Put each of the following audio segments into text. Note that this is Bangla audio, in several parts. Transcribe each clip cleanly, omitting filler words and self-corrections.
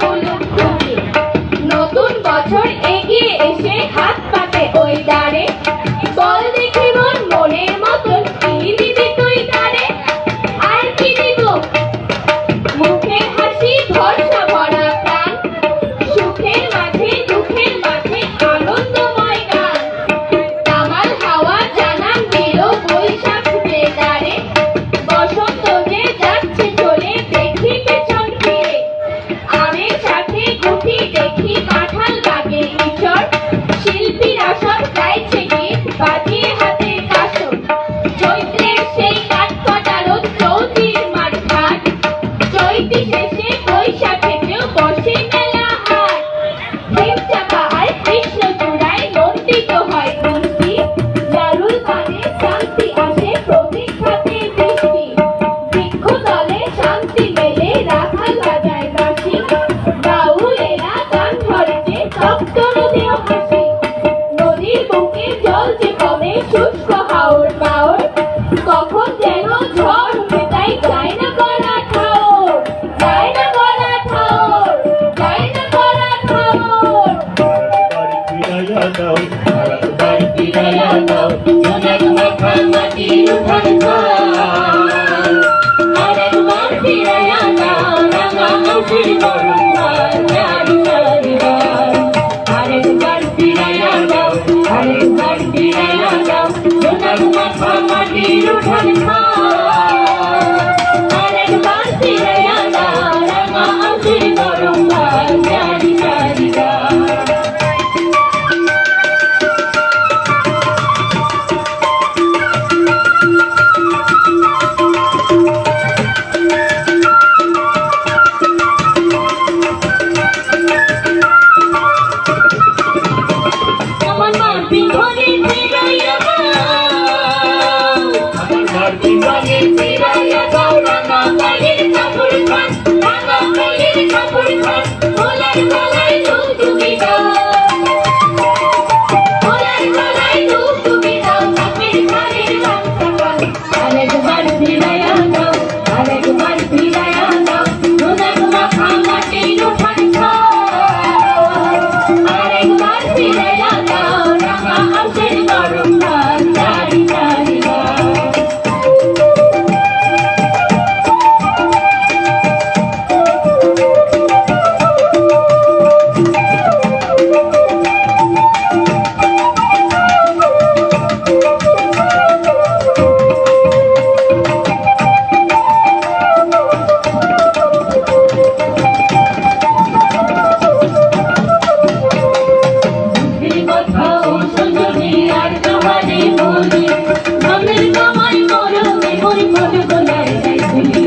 মুলুক ঢুকে। নতুন বছর এগিয়ে এসে হাত পাতে ওই দ্বারে, বল দেখি মন মনের মতন কি দিবি তুই তারে। আর কি দিব, মুখে হাসি ভরসা ভরা প্রাণ, সুখের মাঝে দুঃখের মাঝে আনন্দময় গান। তামাল হাওয়া জানান দিল বৈশাখ বেদারে, বসন্ত যে যাচ্ছে চলে দেখি পেছন ফিরে। আমের সাথে গুটি দেখি কাঁঠাল বাগে ইচড়, শিল্পীরা সব গাইছে গীত বাজিয়ে হাতে কাসর। চৈত্রের সেই কাঠফাটা রোদ চৌতির মাঠ ঘাট, চৈতি শেষে বৈশাখেতেও বসে মেলা হাট। হিমচাপা আর কৃষ্ণ চূড়ায় নন্দিত হয় কুন্তি, লালুর গানে শান্তি আসে প্রতীক্ষাতে বৃষ্টি। বৃক্ষতলে শান্তি মেলে রাখাল বাজায় বাঁশি, বাউলেরা গান ধরে যে তপ্ত নদীও হাসি। নদীর বুকে জল যে কমে শুষ্ক হাওর বাওর, কখন যেন ঝড় উঠে তাই যায় না করা ঠাওর, যায় না করা ঠাওর, যায় না করা ঠাওর। বাড়ি ফিরাইয়া দাও, বাড়ি ফিরাইয়া দাও, সোনার মাথা মাটির উঠান ঘর। আরেকবার ফিরাইয়া দাও, রাঙা হাসির গরম ভাত, চারি চারি বার। আরেকবার ফিরাইয়া দাও, আরেকবার ফিরাইয়া দাও, সোনার মাথা মাটির উঠান ঘর। আরেকবার ফিরাইয়া দাও, রাঙা হাসির গরম ভাত, চারি চারি বার। আমার মাটি ঘরে ফিরাইয়া দাও, আমার মাটি ঘরে ফিরাইয়া দাও, রাঙা কালির কাপড় খান, রাঙা কালির কাপড় খান, গলার গলায় দুবদুবি দাও, গলার গলায় দুবদুবি দাও, কাপের ঘরের গামছা খান। আরেকবার ফিরাইয়া দাও, আরেকবার ফিরাইয়া দাও, সোনার মাথা মাটির উঠান ঘর। আরেকবার ফিরাইয়া দাও, রাঙা হাসির গরম ভাত, চারি চারি বার। দুঃখের কথা ও সজনে আর কাহারে বলি, মনের কামাই মরমে মন মন গোলায় যায় ভুলি।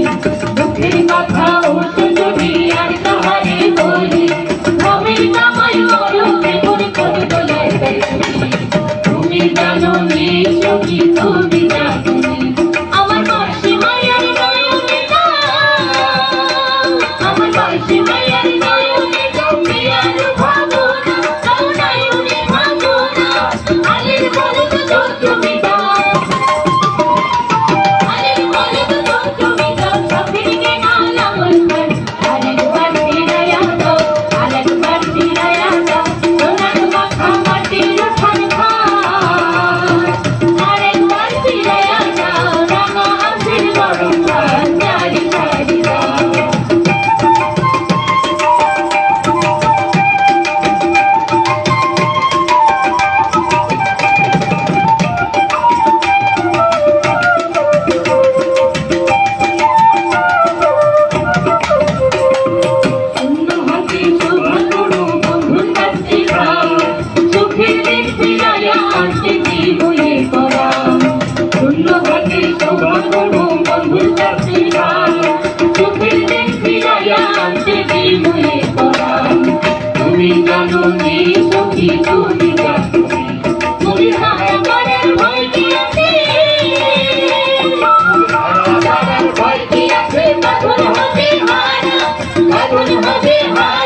দুঃখের কথা ও সজনে আর কাহারে বলি, মনের কামাই মরমে মন মন গোলায় যায় ভুলি। তুমি জানো নি সখী, তুমি জানো নি, আমার বাঁশি মায়ের নয়নে দাও, আমার বাঁশি মায়ের নয়নে দাও, প্রিয়ার ভাবনা দাও নয়নে ভাবনা। আলের বলে তো তুমি দাও, আলের বলে তো তুমি দাও, সখীর কেনাল আমার ঘর। আরেকবার ফিরাইয়া দাও, আরেকবার ফিরাইয়া দাও, সোনার মাথা মাটির উঠান ঘর। আরেকবার ফিরাইয়া দাও, রাঙা হাসির গরম ভাত, চারি চারি বার। শূন্য হাতে শোভা করো বন্ধুর কাছে খাও, সুখের দিন ফিরাইয়া আসে জীবনে করা। শূন্য হাতে শোভা করো বন্ধুর কাছে খাও, সুখের দিন ফিরাইয়া আসে জীবনে করা। তুমি জানো নি সখী, তুমি জানো নি, তুমি হারাবার ভয় কি আছে, হারাবার ভয় কি আছে, কখন হবে হারা, কখন হবে হারা।